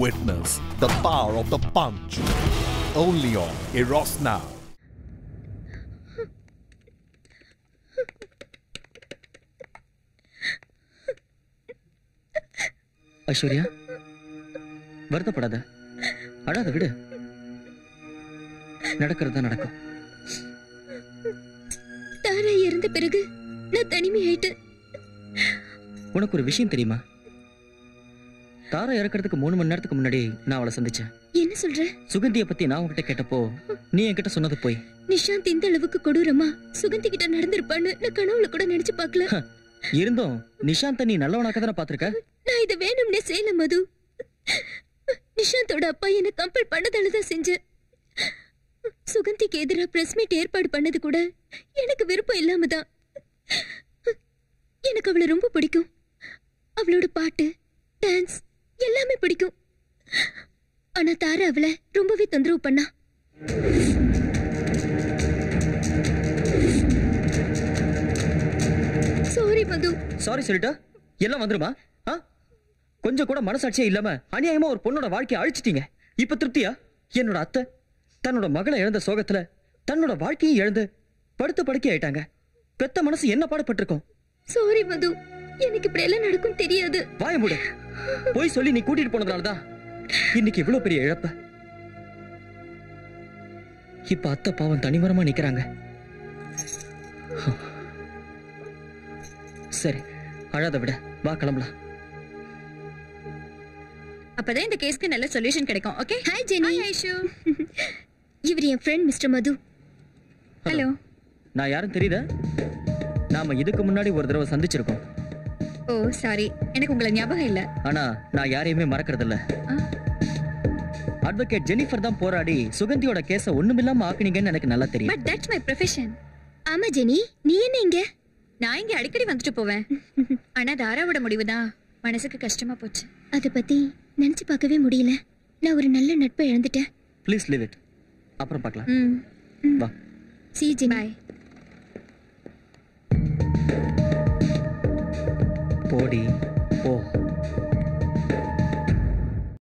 Witness the power of the punch. Only on Eros Now. Aishwarya, வருத்தப்படாத, அழாத, விடு. நடக்கிறது நடக்கும். தாரா இறந்த பிறகு நான் தனிமையாயிட்டேன். உனக்கு ஒரு விஷயம் தெரியுமா? தாரா இறக்கிறதுக்கு 3 மணி நேரத்துக்கு முன்னாடி நான் அவளை சந்திச்சேன். என்ன சொல்ற? சுகந்தியை பத்தி நான் உன்கிட்ட கேட்டப்போ நீ என்கிட்ட சொன்னது போய். நிஷாந்த் இந்த அளவுக்கு கொடூரமா சுகந்தி கிட்ட நடந்திருப்பான்னு நான் கனவுல கூட நினைச்சு பார்க்கல. இருந்தும் நிஷாந்த நீ நல்லவனாக்க தானே பாத்திருக்க. நான் இதை வேணும்னே செய்யல மது. நிஷாந்தோட அப்பா என்ன கம்பல் பண்ணதாலதான் செஞ்சேன். சுகந்திக்கு எதிராக பிரஸ் மீட் ஏற்பாடு பண்ணது கூட எனக்கு விருப்பம் இல்லாமதான். எனக்கு அவளை ரொம்ப பிடிக்கும். அவளோட பாட்டு, டான்ஸ் எல்லாமே பிடிக்கும். ஆனா தாரா அவளை ரொம்பவே தொந்தரவு பண்ணா. சாரி மது. சாரி சொல்லிட்டா எல்லாம் வந்துருமா? கொஞ்சம் கூட மனசாட்சியே இல்லாம அநியாயமா ஒரு பொண்ணோட வாழ்க்கையை அழிச்சிட்டீங்க. இப்ப திருப்தியா? என்னோட அத்தை தன்னோட மகளை இழந்த சோகத்துல தன்னோட வாழ்க்கையை இழந்து படுத்து படுக்கை ஆயிட்டாங்க. பெத்த மனசு என்ன பாடுபட்டிருக்கும். சாரி மது, எனக்கு இப்படி எல்லாம் நடக்கும் தெரியாது. வாய மூடு. போய் சொல்லி நீ கூட்டிட்டு போனதுனாலதான் இன்னைக்கு இவ்வளவு பெரிய இழப்பு. இப்ப அத்தை பாவம் தனிமரமா நிக்கிறாங்க. சரி, அழாத விட, வா கிளம்பலாம். அப்பதான் இந்த கேஸ்க்கு நல்ல சொல்யூஷன் கிடைக்கும். Okay. Hi Jenny. Hi Aishu. இவர் என் ஃப்ரெண்ட் மிஸ்டர் மது. ஹலோ. நான் யாரும் தெரியுதா? நாம இதுக்கு முன்னாடி ஒரு தடவை சந்திச்சிருக்கோம். ஓ சாரி, எனக்கு உங்களை ஞாபகம் இல்ல. ஆனா நான் யாரையுமே மறக்கிறது இல்ல. அட்வொகேட் ஜெனிஃபர் தான் போராடி சுகந்தியோட கேஸ ஒண்ணுமில்லாம ஆக்குனீங்கன்னு எனக்கு நல்லா தெரியும். But that's my profession. ஆமா ஜெனி, நீ என்ன இங்க? நான் இங்க அடிக்கடி வந்துட்டு போவேன். ஆனா தாராவோட முடிவுதான் மனசுக்கு கஷ்டமா போச்சு. அத பத்தி நினைச்சு பார்க்கவே முடியல. நான் ஒரு நல்ல நட்பை இழந்துட்டேன். Please leave it. அப்புறம் பார்க்கலாம். வா. See you, Jenny. Bye. போடி போ.